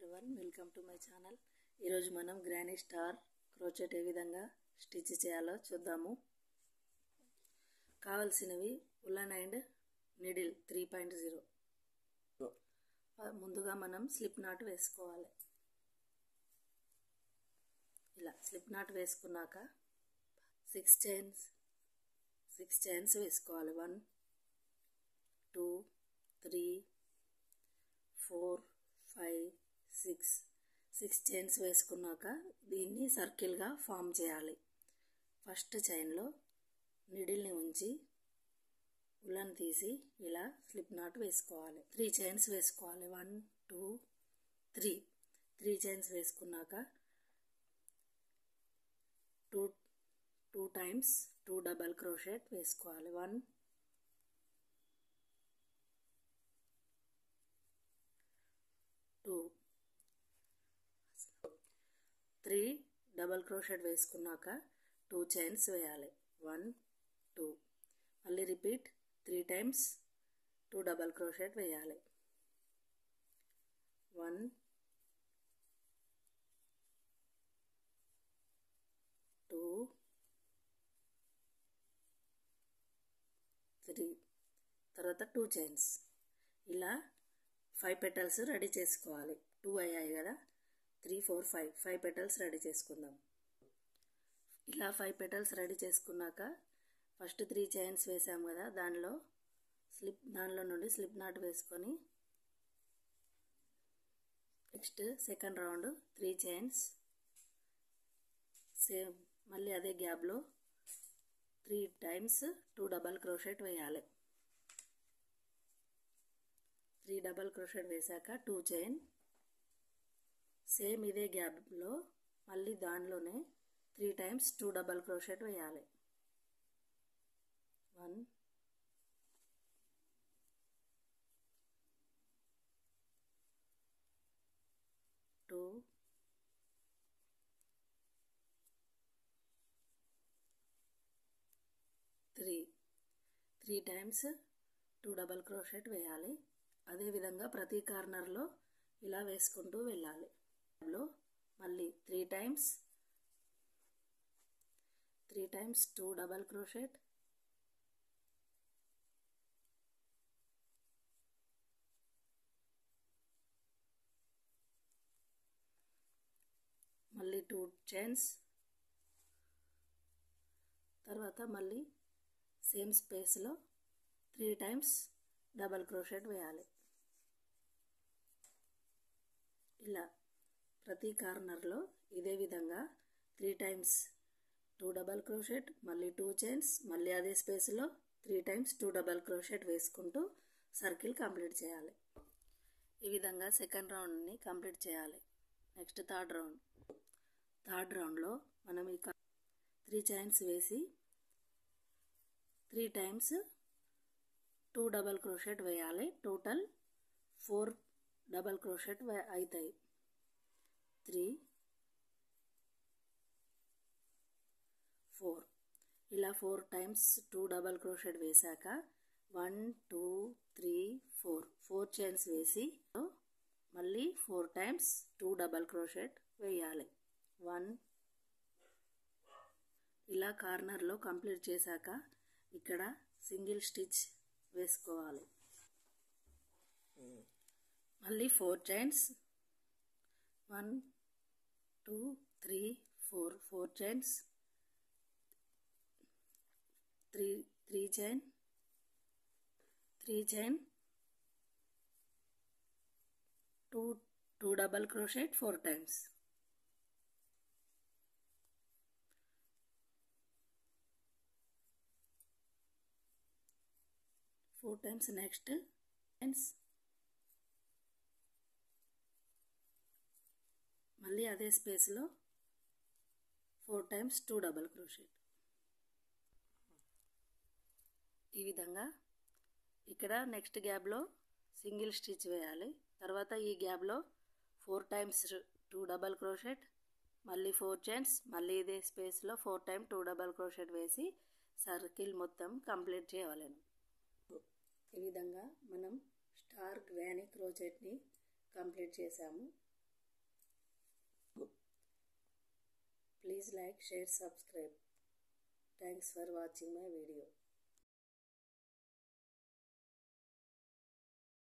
Everyone, welcome to my channel. ఈరోజు మనం granny star crochet ఏ విధంగా స్టిచ్ చేయాలో చూద్దాము. కావాల్సినవి ఉలన్ అండ్ నీడిల్ 3.0. ముందుగా మనం స్లిప్ నాట్ వేసుకోవాలి. ఇలా స్లిప్ నాట్ వేసుకున్నాక 6 చైన్స్ వేసుకోవాలి. 1 2 3 4 5 6 చైన్స్ వేసుకున్నాక దీన్ని సర్కిల్గా ఫామ్ చేయాలి. ఫస్ట్ చైన్లో నీడిల్ని ఉంచి ఉలన్ తీసి ఇలా స్లిప్ నాట్ వేసుకోవాలి. 3 చైన్స్ వేసుకోవాలి. 1 2 3 చైన్స్ వేసుకున్నాక 2 టైమ్స్ 2 డబల్ క్రోషెట్ వేసుకోవాలి. 1 2 3 డబల్ క్రోషెట్ వేసుకున్నాక 2 చైన్స్ వేయాలి. 1 2 మళ్ళీ రిపీట్ 3 టైమ్స్ 2 డబల్ క్రోషెట్ వేయాలి. 1 2 3 తర్వాత 2 చైన్స్. ఇలా 5 పెటల్స్ రెడీ చేసుకోవాలి. 2 అయ్యాయి కదా, 3 4 5 పెటల్స్ రెడీ చేసుకుందాం. ఇలా 5 పెటల్స్ రెడీ చేసుకున్నాక ఫస్ట్ 3 చైన్స్ వేసాము కదా, దానిలో నుండి స్లిప్ నాట్ వేసుకొని next second round 3 chains same మళ్ళీ అదే గ్యాప్లో 3 టైమ్స్ 2 డబల్ క్రోషెట్ వేయాలి. 3 డబల్ క్రోషెట్ వేసాక 2 చైన్ సేమ్ ఇదే గ్యాప్లో మళ్ళీ దానిలోనే 3 టైమ్స్ 2 డబల్ క్రోషెట్ వేయాలి. 1 2 3 టైమ్స్ 2 డబల్ క్రోషెట్ వేయాలి. అదేవిధంగా ప్రతి కార్నర్లో ఇలా వేసుకుంటూ వెళ్ళాలి. మళ్ళీ 3 టైమ్స్ 2 డబల్ క్రోషెట్, మళ్ళీ 2 చైన్స్, తర్వాత మళ్ళీ సేమ్ స్పేస్లో 3 టైమ్స్ డబల్ క్రోషెట్ వేయాలి. ఇలా ప్రతి కార్నర్లో ఇదే విధంగా 3 టైమ్స్ 2 డబల్ క్రోషెట్, మళ్ళీ 2 చైన్స్, మళ్ళీ అదే స్పేస్లో 3 టైమ్స్ 2 డబల్ క్రోషెట్ వేసుకుంటూ సర్కిల్ కంప్లీట్ చేయాలి. ఈ విధంగా సెకండ్ రౌండ్ని కంప్లీట్ చేయాలి. నెక్స్ట్ థర్డ్ రౌండ్లో మనం ఇక 3 చైన్స్ వేసి 3 టైమ్స్ 2 డబల్ క్రోషెట్ వేయాలి. టోటల్ 4 డబల్ క్రోషెట్ అవుతాయి. 3 4 ఇలా 4 టైమ్స్ 2 డబల్ క్రోషెట్ వేసాక 1 2 3 4 చైన్స్ వేసి మళ్ళీ 4 టైమ్స్ 2 డబల్ క్రోషెట్ వేయాలి. 1 ఇలా కార్నర్లో కంప్లీట్ చేశాక ఇక్కడ సింగిల్ స్టిచ్ వేసుకోవాలి. మళ్ళీ 4 chains 1 2 3 4 chains, 3 chain 2 double crochet 4 times. Next chains మళ్ళీ అదే స్పేస్లో 4 టైమ్స్ 2 డబల్ క్రోషెట్. ఈ విధంగా ఇక్కడ నెక్స్ట్ గ్యాప్లో సింగిల్ స్టిచ్ వేయాలి. తర్వాత ఈ గ్యాప్లో 4 టైమ్స్ 2 డబల్ క్రోషెట్, మళ్ళీ 4 చైన్స్, మళ్ళీ ఇదే స్పేస్లో 4 టైమ్స్ 2 డబల్ క్రోషెట్ వేసి సర్కిల్ మొత్తం కంప్లీట్ చేయాలి. ఈ విధంగా మనం స్టార్ గ్రానీ క్రోచెట్ని కంప్లీట్ చేసాము. Please like, share, subscribe. Thanks for watching my video.